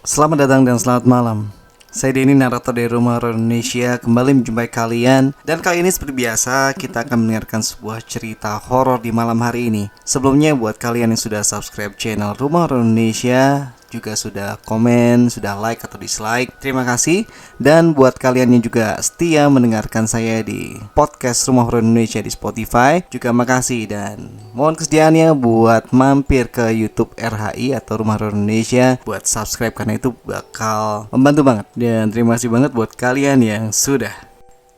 Selamat datang dan selamat malam. Saya Denny, narator dari Rumah Horor Indonesia, kembali menjumpai kalian. Dan kali ini seperti biasa, kita akan mendengarkan sebuah cerita horor di malam hari ini. Sebelumnya, buat kalian yang sudah subscribe channel Rumah Horor Indonesia, juga sudah komen, sudah like atau dislike, terima kasih. Dan buat kalian yang juga setia mendengarkan saya di podcast Rumah Horor Indonesia di Spotify, juga makasih. Dan mohon kesediaannya buat mampir ke YouTube RHI atau Rumah Horor Indonesia buat subscribe, karena itu bakal membantu banget. Dan terima kasih banget buat kalian yang sudah.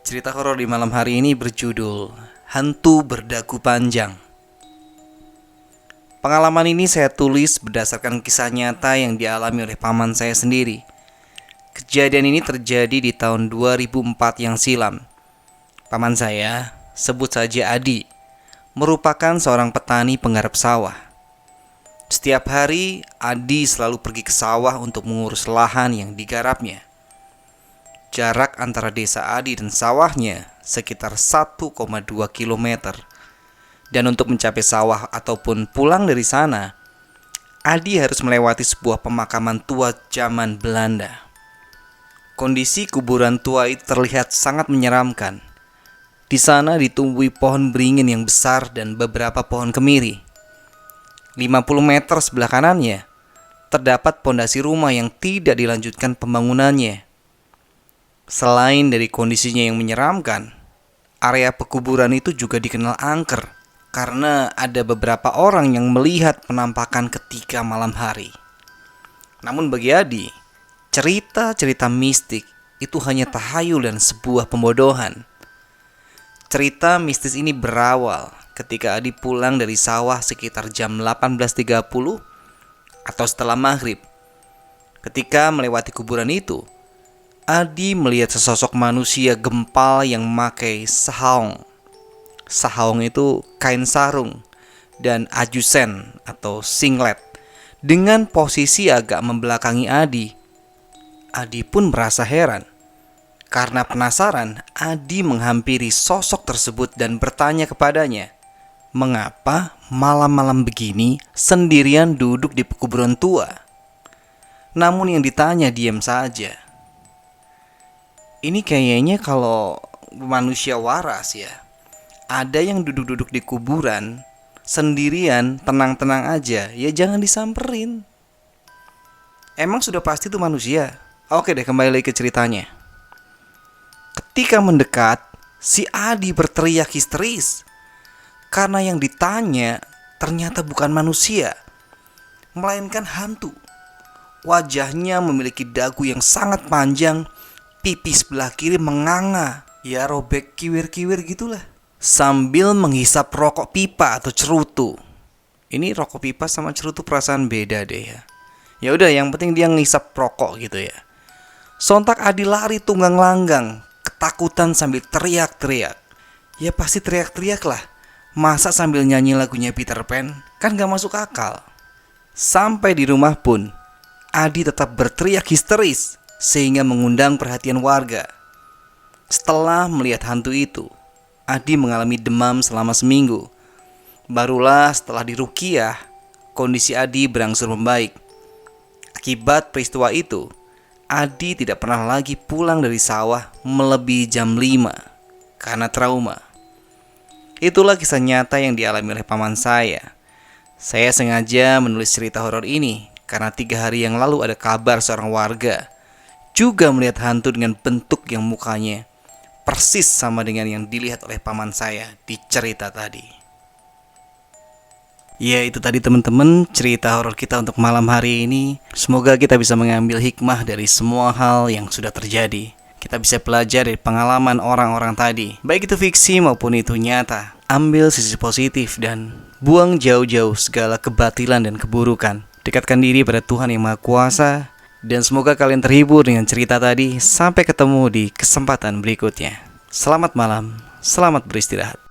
Cerita horor di malam hari ini berjudul Hantu Berdagu Panjang. Pengalaman ini saya tulis berdasarkan kisah nyata yang dialami oleh paman saya sendiri. Kejadian ini terjadi di tahun 2004 yang silam. Paman saya, sebut saja Adi, merupakan seorang petani penggarap sawah. Setiap hari, Adi selalu pergi ke sawah untuk mengurus lahan yang digarapnya. Jarak antara desa Adi dan sawahnya sekitar 1,2 km. Dan untuk mencapai sawah ataupun pulang dari sana, Adi harus melewati sebuah pemakaman tua zaman Belanda. Kondisi kuburan tua itu terlihat sangat menyeramkan. Di sana ditumbuhi pohon beringin yang besar dan beberapa pohon kemiri. 50 meter sebelah kanannya terdapat pondasi rumah yang tidak dilanjutkan pembangunannya. Selain dari kondisinya yang menyeramkan, area pekuburan itu juga dikenal angker karena ada beberapa orang yang melihat penampakan ketika malam hari. Namun bagi Adi, cerita-cerita mistik itu hanya tahayul dan sebuah pembodohan. Cerita mistis ini berawal ketika Adi pulang dari sawah sekitar jam 18.30 atau setelah maghrib. Ketika melewati kuburan itu, Adi melihat sesosok manusia gempal yang memakai sahaung. Sahaung itu kain sarung dan ajusen atau singlet dengan posisi agak membelakangi Adi. Adi pun merasa heran. Karena penasaran, Adi menghampiri sosok tersebut dan bertanya kepadanya, mengapa malam-malam begini sendirian duduk di pekuburan tua? Namun yang ditanya diam saja. Ini kayaknya kalau manusia waras ya. Ada yang duduk-duduk di kuburan sendirian, tenang-tenang aja, ya jangan disamperin. Emang sudah pasti tuh manusia. Oke deh, kembali lagi ke ceritanya. Ketika mendekat, si Adi berteriak histeris karena yang ditanya ternyata bukan manusia, melainkan hantu. Wajahnya memiliki dagu yang sangat panjang, pipi sebelah kiri menganga, ya robek kiwir-kiwir gitulah, sambil menghisap rokok pipa atau cerutu. Ini rokok pipa sama cerutu perasaan beda deh ya. Ya udah, yang penting dia ngisap rokok gitu ya. Sontak Adi lari tunggang langgang, ketakutan sambil teriak-teriak. Ya pasti teriak-teriak lah. Masa sambil nyanyi lagunya Peter Pan? Kan gak masuk akal. Sampai di rumah pun, Adi tetap berteriak histeris sehingga mengundang perhatian warga. Setelah melihat hantu itu, Adi mengalami demam selama seminggu. Barulah setelah diruqyah, kondisi Adi berangsur membaik. Akibat peristiwa itu, Adi tidak pernah lagi pulang dari sawah melebihi jam 5 karena trauma. Itulah kisah nyata yang dialami oleh paman saya. Saya sengaja menulis cerita horor ini karena 3 hari yang lalu ada kabar seorang warga juga melihat hantu dengan bentuk yang mukanya persis sama dengan yang dilihat oleh paman saya di cerita tadi. Ya itu tadi teman-teman, cerita horor kita untuk malam hari ini. Semoga kita bisa mengambil hikmah dari semua hal yang sudah terjadi. Kita bisa belajar dari pengalaman orang-orang tadi, baik itu fiksi maupun itu nyata. Ambil sisi positif dan buang jauh-jauh segala kebatilan dan keburukan. Dekatkan diri pada Tuhan yang Maha Kuasa. Dan semoga kalian terhibur dengan cerita tadi. Sampai ketemu di kesempatan berikutnya. Selamat malam, selamat beristirahat.